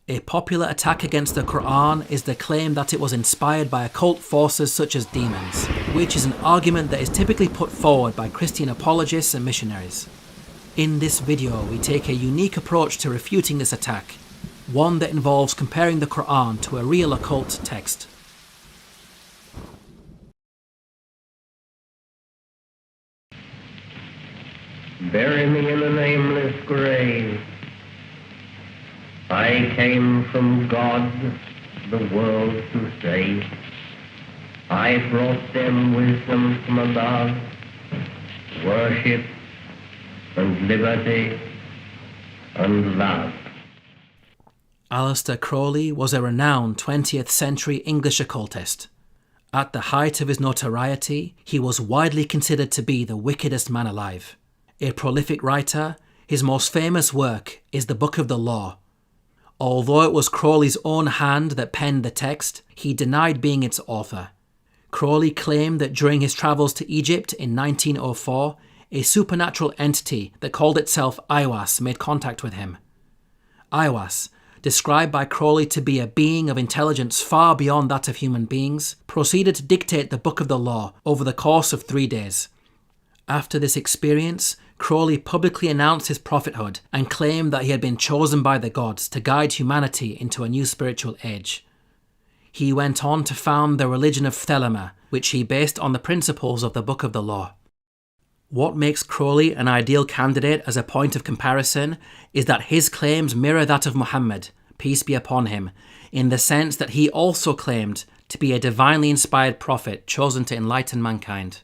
A popular attack against the Qur'an is the claim that it was inspired by occult forces such as demons, which is an argument that is typically put forward by Christian apologists and missionaries. In this video, we take a unique approach to refuting this attack, one that involves comparing the Qur'an to a real occult text. Bury me in a nameless grave. I came from God, the world to save. I brought them wisdom from above, worship and liberty and love. Aleister Crowley was a renowned 20th century English occultist. At the height of his notoriety, he was widely considered to be the wickedest man alive. A prolific writer, his most famous work is the Book of the Law. Although it was Crowley's own hand that penned the text, he denied being its author. Crowley claimed that during his travels to Egypt in 1904, a supernatural entity that called itself Aiwass made contact with him. Aiwass, described by Crowley to be a being of intelligence far beyond that of human beings, proceeded to dictate the Book of the Law over the course of 3 days. After this experience, Crowley publicly announced his prophethood and claimed that he had been chosen by the gods to guide humanity into a new spiritual age. He went on to found the religion of Thelema, which he based on the principles of the Book of the Law. What makes Crowley an ideal candidate as a point of comparison is that his claims mirror that of Muhammad, peace be upon him, in the sense that he also claimed to be a divinely inspired prophet chosen to enlighten mankind.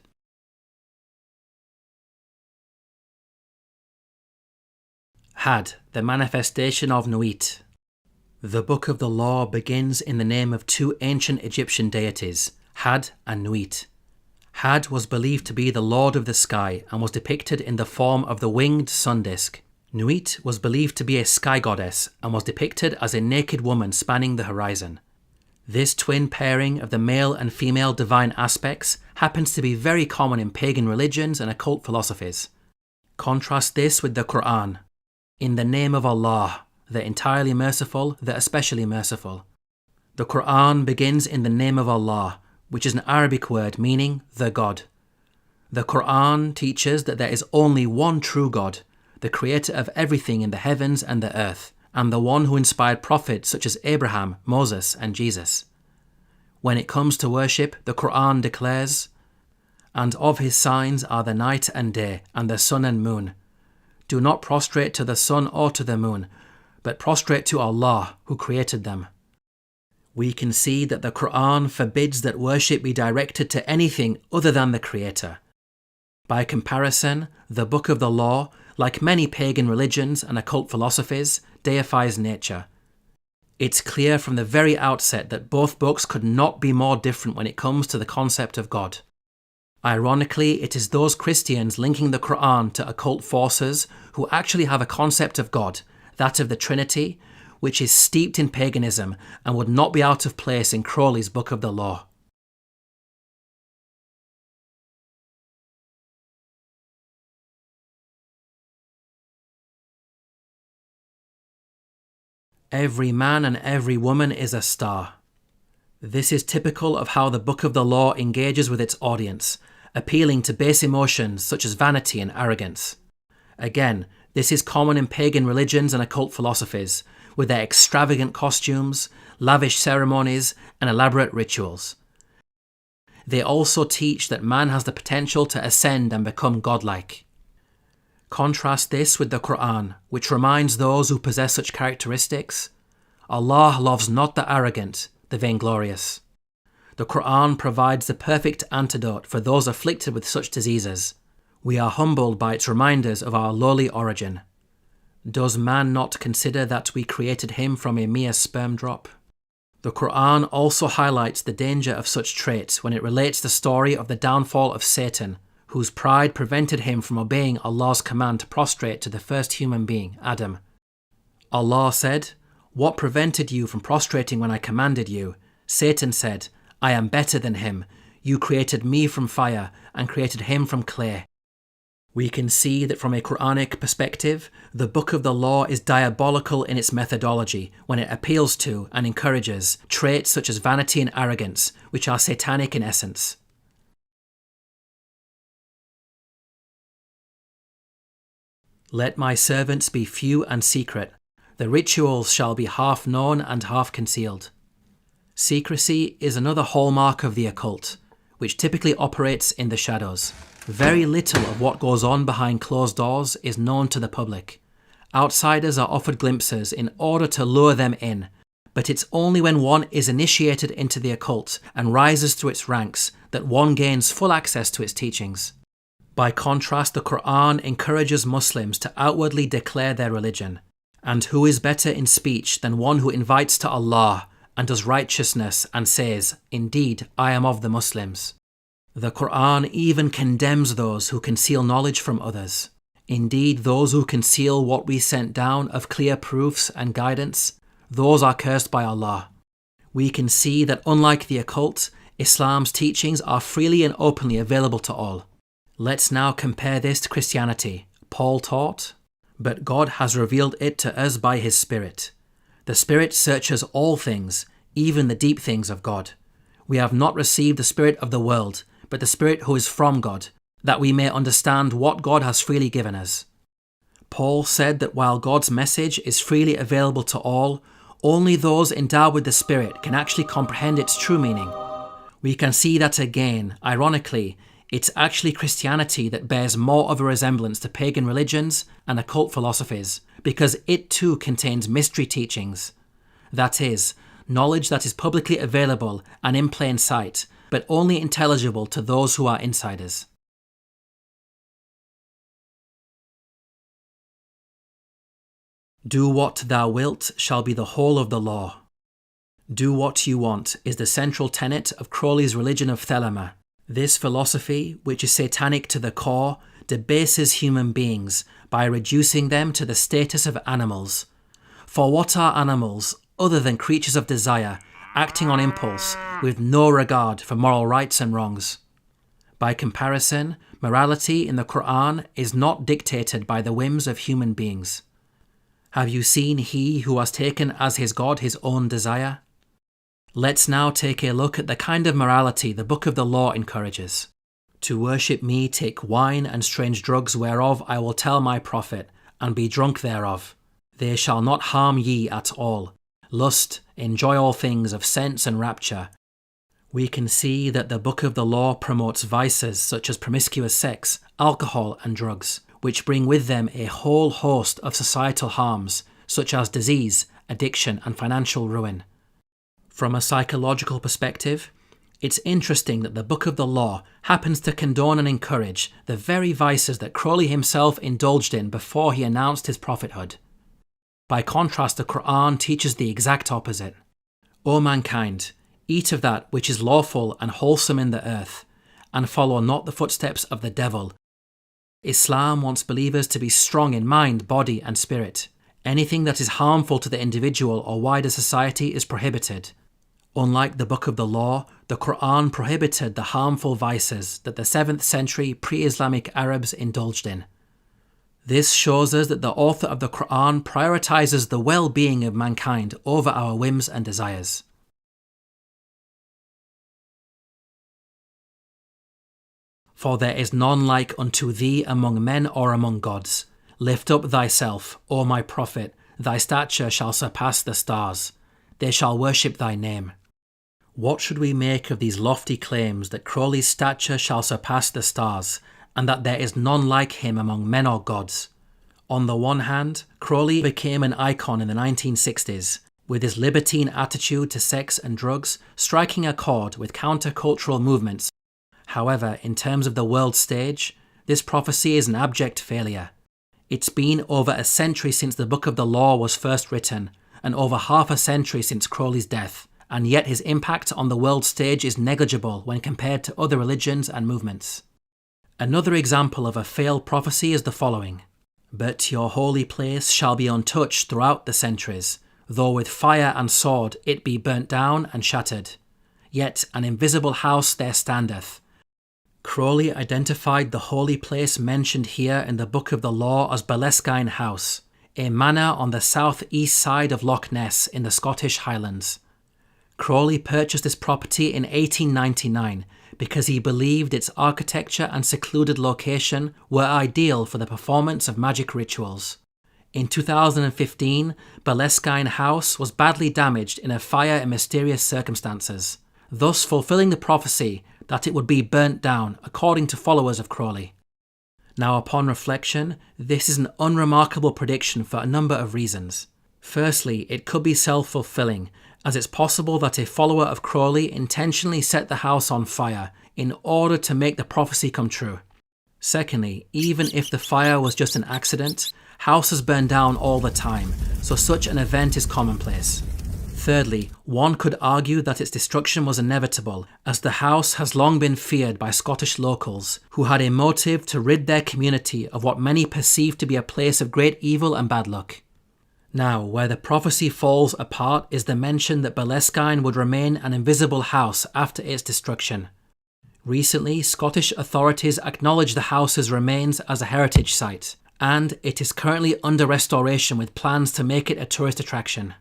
Had, the manifestation of Nuit. The Book of the Law begins in the name of two ancient Egyptian deities, Had and Nuit. Had was believed to be the lord of the sky and was depicted in the form of the winged sun disk. Nuit was believed to be a sky goddess and was depicted as a naked woman spanning the horizon. This twin pairing of the male and female divine aspects happens to be very common in pagan religions and occult philosophies. Contrast this with the Qur'an. In the name of Allah, the entirely merciful, the especially merciful. The Qur'an begins in the name of Allah, which is an Arabic word meaning the God. The Qur'an teaches that there is only one true God, the creator of everything in the heavens and the earth, and the one who inspired prophets such as Abraham, Moses, and Jesus. When it comes to worship, the Qur'an declares, "And of his signs are the night and day, and the sun and moon. Do not prostrate to the sun or to the moon, but prostrate to Allah, who created them." We can see that the Qur'an forbids that worship be directed to anything other than the Creator. By comparison, the Book of the Law, like many pagan religions and occult philosophies, deifies nature. It's clear from the very outset that both books could not be more different when it comes to the concept of God. Ironically, it is those Christians linking the Qur'an to occult forces who actually have a concept of God, that of the Trinity, which is steeped in paganism and would not be out of place in Crowley's Book of the Law. Every man and every woman is a star. This is typical of how the Book of the Law engages with its audience, appealing to base emotions such as vanity and arrogance. Again, this is common in pagan religions and occult philosophies, with their extravagant costumes, lavish ceremonies, and elaborate rituals. They also teach that man has the potential to ascend and become godlike. Contrast this with the Qur'an, which reminds those who possess such characteristics, Allah loves not the arrogant, the vainglorious. The Qur'an provides the perfect antidote for those afflicted with such diseases. We are humbled by its reminders of our lowly origin. Does man not consider that we created him from a mere sperm drop? The Qur'an also highlights the danger of such traits when it relates the story of the downfall of Satan, whose pride prevented him from obeying Allah's command to prostrate to the first human being, Adam. Allah said, "What prevented you from prostrating when I commanded you?" Satan said, "I am better than him. You created me from fire and created him from clay." We can see that from a Quranic perspective, the Book of the Law is diabolical in its methodology when it appeals to and encourages traits such as vanity and arrogance, which are satanic in essence. Let my servants be few and secret. The rituals shall be half known and half concealed. Secrecy is another hallmark of the occult, which typically operates in the shadows. Very little of what goes on behind closed doors is known to the public. Outsiders are offered glimpses in order to lure them in, but it's only when one is initiated into the occult and rises through its ranks that one gains full access to its teachings. By contrast, the Qur'an encourages Muslims to outwardly declare their religion. And who is better in speech than one who invites to Allah and does righteousness and says, "Indeed, I am of the Muslims." The Qur'an even condemns those who conceal knowledge from others. Indeed, those who conceal what we sent down of clear proofs and guidance, those are cursed by Allah. We can see that unlike the occult, Islam's teachings are freely and openly available to all. Let's now compare this to Christianity. Paul taught, "But God has revealed it to us by his Spirit. The Spirit searches all things, even the deep things of God. We have not received the Spirit of the world, but the Spirit who is from God, that we may understand what God has freely given us." Paul said that while God's message is freely available to all, only those endowed with the Spirit can actually comprehend its true meaning. We can see that again, ironically, it's actually Christianity that bears more of a resemblance to pagan religions and occult philosophies, because it too contains mystery teachings. That is, knowledge that is publicly available and in plain sight, but only intelligible to those who are insiders. Do what thou wilt shall be the whole of the law. Do what you want is the central tenet of Crowley's religion of Thelema. This philosophy, which is satanic to the core, debases human beings by reducing them to the status of animals. For what are animals other than creatures of desire, acting on impulse, with no regard for moral rights and wrongs? By comparison, morality in the Qur'an is not dictated by the whims of human beings. Have you seen he who has taken as his God his own desire? Let's now take a look at the kind of morality the Book of the Law encourages. To worship me take wine and strange drugs whereof I will tell my prophet, and be drunk thereof. They shall not harm ye at all. Lust, enjoy all things of sense and rapture. We can see that the Book of the Law promotes vices such as promiscuous sex, alcohol and drugs, which bring with them a whole host of societal harms, such as disease, addiction and financial ruin. From a psychological perspective, it's interesting that the Book of the Law happens to condone and encourage the very vices that Crowley himself indulged in before he announced his prophethood. By contrast, the Qur'an teaches the exact opposite. O mankind, eat of that which is lawful and wholesome in the earth, and follow not the footsteps of the devil. Islam wants believers to be strong in mind, body and spirit. Anything that is harmful to the individual or wider society is prohibited. Unlike the Book of the Law, the Qur'an prohibited the harmful vices that the 7th century pre-Islamic Arabs indulged in. This shows us that the author of the Qur'an prioritizes the well-being of mankind over our whims and desires. For there is none like unto thee among men or among gods. Lift up thyself, O my prophet, thy stature shall surpass the stars. They shall worship thy name. What should we make of these lofty claims that Crowley's stature shall surpass the stars, and that there is none like him among men or gods? On the one hand, Crowley became an icon in the 1960s, with his libertine attitude to sex and drugs striking a chord with countercultural movements. However, in terms of the world stage, this prophecy is an abject failure. It's been over a century since the Book of the Law was first written, and over half a century since Crowley's death, and yet his impact on the world stage is negligible when compared to other religions and movements. Another example of a failed prophecy is the following. But your holy place shall be untouched throughout the centuries, though with fire and sword it be burnt down and shattered. Yet an invisible house there standeth. Crowley identified the holy place mentioned here in the Book of the Law as Boleskine House, a manor on the south-east side of Loch Ness in the Scottish Highlands. Crowley purchased this property in 1899 because he believed its architecture and secluded location were ideal for the performance of magic rituals. In 2015, Boleskine House was badly damaged in a fire in mysterious circumstances, thus fulfilling the prophecy that it would be burnt down, according to followers of Crowley. Now, upon reflection, this is an unremarkable prediction for a number of reasons. Firstly, it could be self-fulfilling, as it's possible that a follower of Crowley intentionally set the house on fire in order to make the prophecy come true. Secondly, even if the fire was just an accident, houses burn down all the time, so such an event is commonplace. Thirdly, one could argue that its destruction was inevitable, as the house has long been feared by Scottish locals, who had a motive to rid their community of what many perceived to be a place of great evil and bad luck. Now, where the prophecy falls apart is the mention that Boleskine would remain an invisible house after its destruction. Recently, Scottish authorities acknowledged the house's remains as a heritage site, and it is currently under restoration with plans to make it a tourist attraction.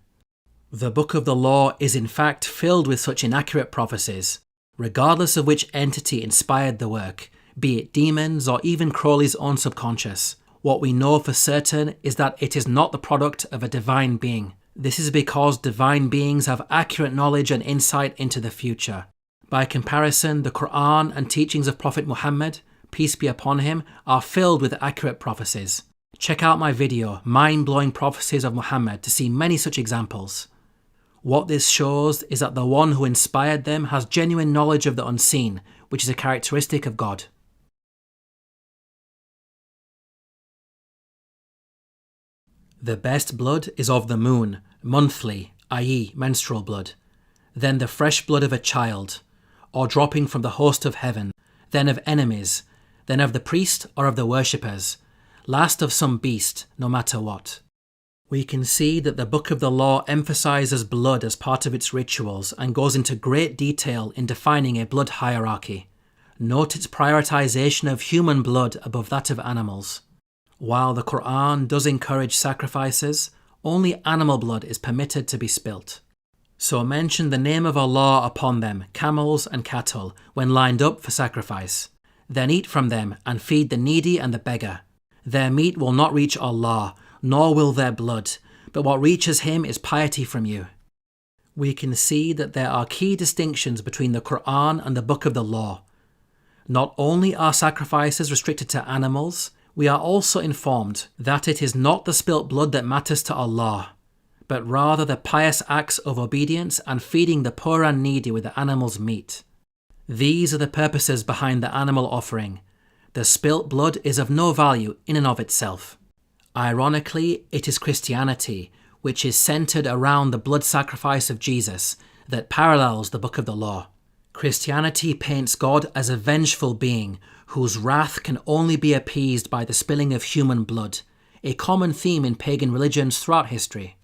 The Book of the Law is in fact filled with such inaccurate prophecies, regardless of which entity inspired the work, be it demons or even Crowley's own subconscious. What we know for certain is that it is not the product of a divine being. This is because divine beings have accurate knowledge and insight into the future. By comparison, the Qur'an and teachings of Prophet Muhammad, peace be upon him, are filled with accurate prophecies. Check out my video, Mind-Blowing Prophecies of Muhammad, to see many such examples. What this shows is that the one who inspired them has genuine knowledge of the unseen, which is a characteristic of God. The best blood is of the moon, monthly, i.e. menstrual blood, then the fresh blood of a child, or dropping from the host of heaven, then of enemies, then of the priest or of the worshippers, last of some beast, no matter what. We can see that the Book of the Law emphasizes blood as part of its rituals and goes into great detail in defining a blood hierarchy. Note its prioritization of human blood above that of animals. While the Qur'an does encourage sacrifices, only animal blood is permitted to be spilt. So mention the name of Allah upon them, camels and cattle, when lined up for sacrifice. Then eat from them and feed the needy and the beggar. Their meat will not reach Allah, nor will their blood, but what reaches him is piety from you. We can see that there are key distinctions between the Qur'an and the Book of the Law. Not only are sacrifices restricted to animals, we are also informed that it is not the spilt blood that matters to Allah, but rather the pious acts of obedience and feeding the poor and needy with the animal's meat. These are the purposes behind the animal offering. The spilt blood is of no value in and of itself. Ironically, it is Christianity, which is centered around the blood sacrifice of Jesus, that parallels the Book of the Law. Christianity paints God as a vengeful being whose wrath can only be appeased by the spilling of human blood, a common theme in pagan religions throughout history.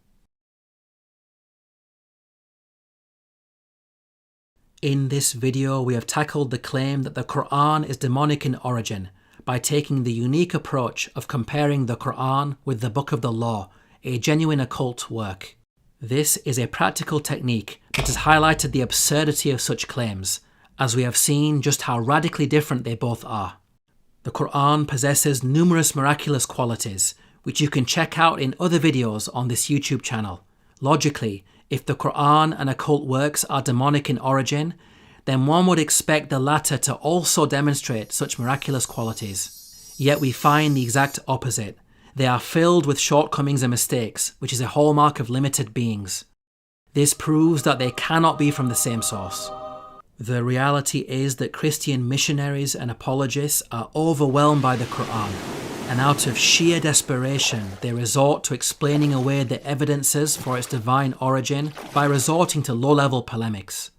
In this video, we have tackled the claim that the Qur'an is demonic in origin by taking the unique approach of comparing the Qur'an with the Book of the Law, a genuine occult work. This is a practical technique that has highlighted the absurdity of such claims, as we have seen just how radically different they both are. The Qur'an possesses numerous miraculous qualities, which you can check out in other videos on this YouTube channel. Logically, if the Qur'an and occult works are demonic in origin, then one would expect the latter to also demonstrate such miraculous qualities. Yet we find the exact opposite. They are filled with shortcomings and mistakes, which is a hallmark of limited beings. This proves that they cannot be from the same source. The reality is that Christian missionaries and apologists are overwhelmed by the Qur'an, and out of sheer desperation they resort to explaining away the evidences for its divine origin by resorting to low-level polemics.